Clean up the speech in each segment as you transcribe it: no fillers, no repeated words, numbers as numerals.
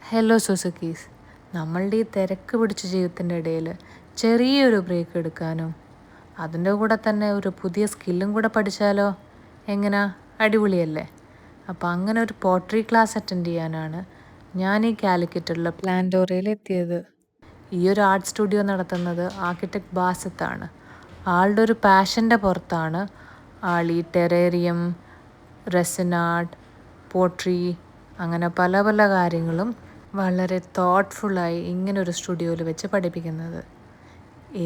Hello സുസുക്കീസ്, നമ്മളുടെ ഈ തിരക്ക് പിടിച്ച ജീവിതത്തിൻ്റെ ഇടയിൽ ചെറിയൊരു ബ്രേക്ക് എടുക്കാനും അതിൻ്റെ കൂടെ തന്നെ ഒരു പുതിയ സ്കില്ലും കൂടെ പഠിച്ചാലോ? എങ്ങനെയാ? അടിപൊളിയല്ലേ? അപ്പോൾ അങ്ങനെ ഒരു പോട്രി ക്ലാസ് അറ്റൻഡ് ചെയ്യാനാണ് ഞാൻ ഈ കാലിക്കറ്റുള്ള പ്ലാന്റോറയിൽ എത്തിയത്. ഈ ഒരു ആർട്ട് സ്റ്റുഡിയോ നടത്തുന്നത് ആർക്കിടെക്ട് ബാസിത്താണ്. ആളുടെ ഒരു പാഷൻ്റെ പുറത്താണ് ആൾ ഈ ടെറേറിയം, റെസിൻ ആർട്ട്, പോട്രി അങ്ങനെ പല പല കാര്യങ്ങളും വളരെ തോട്ട്ഫുള്ളായി ഇങ്ങനൊരു സ്റ്റുഡിയോയിൽ വെച്ച് പഠിപ്പിക്കുന്നത്.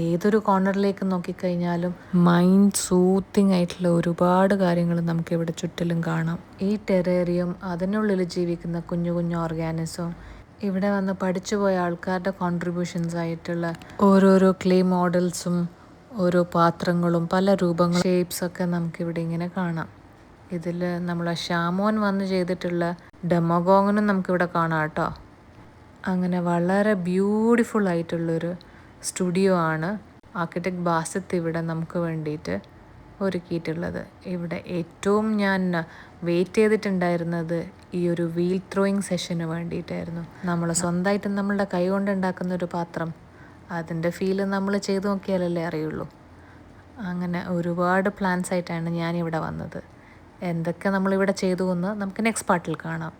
ഏതൊരു കോർണറിലേക്ക് നോക്കിക്കഴിഞ്ഞാലും മൈൻഡ് സൂത്തിങ് ആയിട്ടുള്ള ഒരുപാട് കാര്യങ്ങൾ നമുക്കിവിടെ ചുറ്റിലും കാണാം. ഈ ടെറേറിയം, അതിനുള്ളിൽ ജീവിക്കുന്ന കുഞ്ഞു കുഞ്ഞു ഓർഗാനിസം, ഇവിടെ വന്ന് പഠിച്ചു പോയ ആൾക്കാരുടെ കോൺട്രിബ്യൂഷൻസ് ആയിട്ടുള്ള ഓരോരോ ക്ലേ മോഡൽസും ഓരോ പാത്രങ്ങളും പല രൂപങ്ങളും ഷേപ്സൊക്കെ നമുക്കിവിടെ ഇങ്ങനെ കാണാം. ഇതിൽ നമ്മളെ ഷാമോൻ വന്ന് ചെയ്തിട്ടുള്ള ഡെമോഗോങ്ങിനും നമുക്കിവിടെ കാണാം കേട്ടോ. അങ്ങനെ വളരെ ബ്യൂട്ടിഫുൾ ആയിട്ടുള്ളൊരു സ്റ്റുഡിയോ ആണ് ആർക്കിടെക്ട് ബാസിത്ത് ഇവിടെ നമുക്ക് വേണ്ടിയിട്ട് ഒരുക്കിയിട്ടുള്ളത്. ഇവിടെ ഏറ്റവും ഞാൻ വെയിറ്റ് ചെയ്തിട്ടുണ്ടായിരുന്നത് ഈ ഒരു വീൽ ത്രോയിങ് സെഷന് വേണ്ടിയിട്ടായിരുന്നു. നമ്മൾ സ്വന്തമായിട്ട് നമ്മളുടെ കൈ കൊണ്ട് ഉണ്ടാക്കുന്ന ഒരു പാത്രം, അതിൻ്റെ ഫീല് നമ്മൾ ചെയ്തു നോക്കിയാലല്ലേ അറിയുള്ളൂ. അങ്ങനെ ഒരുപാട് പ്ലാൻസ് ആയിട്ടാണ് ഞാനിവിടെ വന്നത്. എന്തൊക്കെ നമ്മളിവിടെ ചെയ്തു എന്ന് നമുക്ക് നെക്സ്റ്റ് പാർട്ടിൽ കാണാം.